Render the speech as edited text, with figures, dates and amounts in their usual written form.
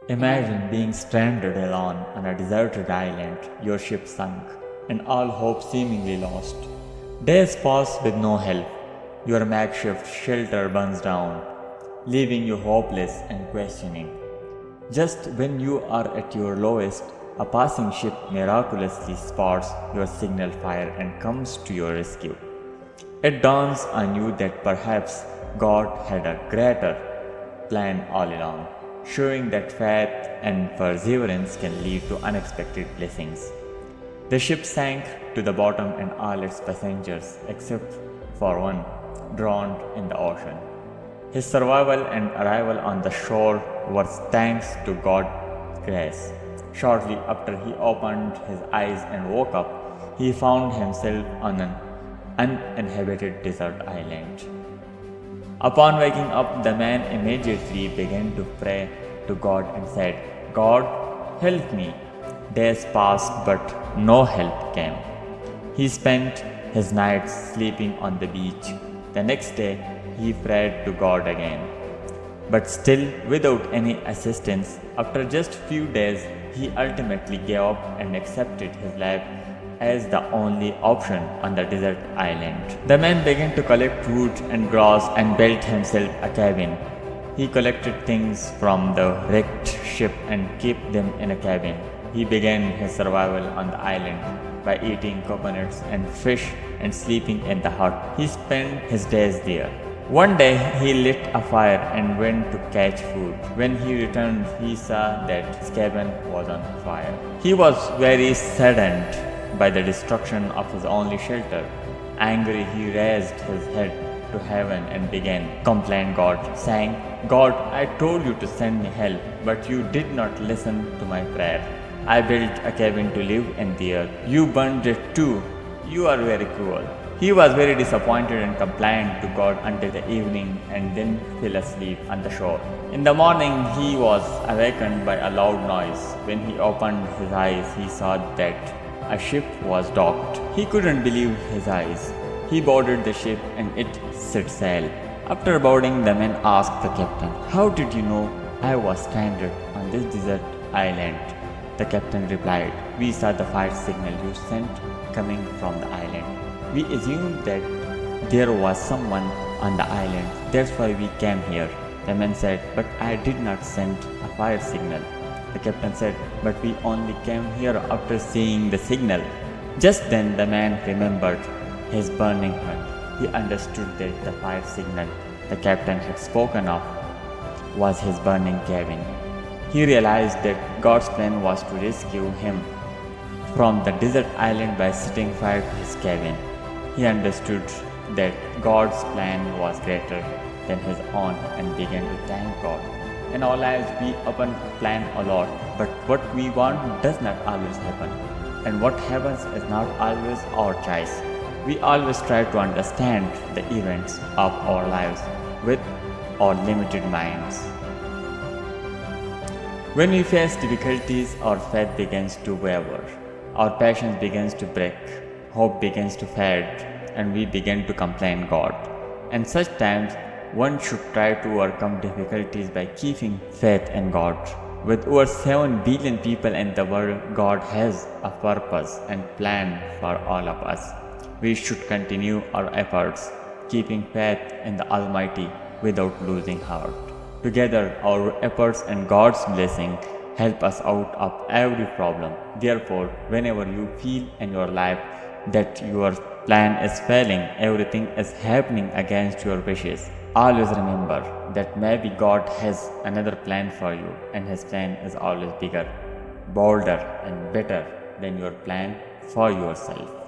Imagine being stranded alone on a deserted island, your ship sunk, and all hope seemingly lost. Days pass with no help. Your makeshift shelter burns down, leaving you hopeless and questioning. Just when you are at your lowest, a passing ship miraculously spots your signal fire and comes to your rescue. It dawns on you that perhaps God had a greater plan all along, showing that faith and perseverance can lead to unexpected blessings. The ship sank to the bottom and all its passengers, except for one, drowned in the ocean. His survival and arrival on the shore was thanks to God's grace. Shortly after he opened his eyes and woke up, he found himself on an uninhabited desert island. Upon waking up, the man immediately began to pray to God and said, God, help me. Days passed, but no help came. He spent his nights sleeping on the beach. The next day, he prayed to God again. But still, without any assistance, after just few days, he ultimately gave up and accepted his life as the only option on the desert island. The man began to collect wood and grass and built himself a cabin. He collected things from the wrecked ship and kept them in a cabin. He began his survival on the island by eating coconuts and fish and sleeping in the hut. He spent his days there. One day he lit a fire and went to catch food. When he returned, he saw that his cabin was on fire. He was very saddened by the destruction of his only shelter. Angry, he raised his head to heaven and began complain God, saying, God, I told you to send me help, but you did not listen to my prayer. I built a cabin to live in there. You burned it too. You are very cruel. He was very disappointed and complained to God until the evening and then fell asleep on the shore. In the morning, he was awakened by a loud noise. When he opened his eyes, he saw that a ship was docked. He couldn't believe his eyes. He boarded the ship and it set sail. After boarding, the man asked the captain, How did you know I was stranded on this desert island? The captain replied, We saw the fire signal you sent coming from the island. We assumed that there was someone on the island. That's why we came here. The man said, But I did not send a fire signal. The captain said, But we only came here after seeing the signal. Just then the man remembered his burning hut. He understood that the fire signal the captain had spoken of was his burning cabin. He realized that God's plan was to rescue him from the desert island by setting fire to his cabin. He understood that God's plan was greater than his own and began to thank God. In our lives, we often plan a lot, but what we want does not always happen. And what happens is not always our choice. We always try to understand the events of our lives with our limited minds. When we face difficulties, our faith begins to waver, our passion begins to break, hope begins to fade, and we begin to complain God. And such times, one should try to overcome difficulties by keeping faith in God. With over 7 billion people in the world, God has a purpose and plan for all of us. We should continue our efforts, keeping faith in the Almighty without losing heart. Together, our efforts and God's blessing help us out of every problem. Therefore, whenever you feel in your life that your plan is failing, everything is happening against your wishes, always remember that maybe God has another plan for you, and His plan is always bigger, bolder, and better than your plan for yourself.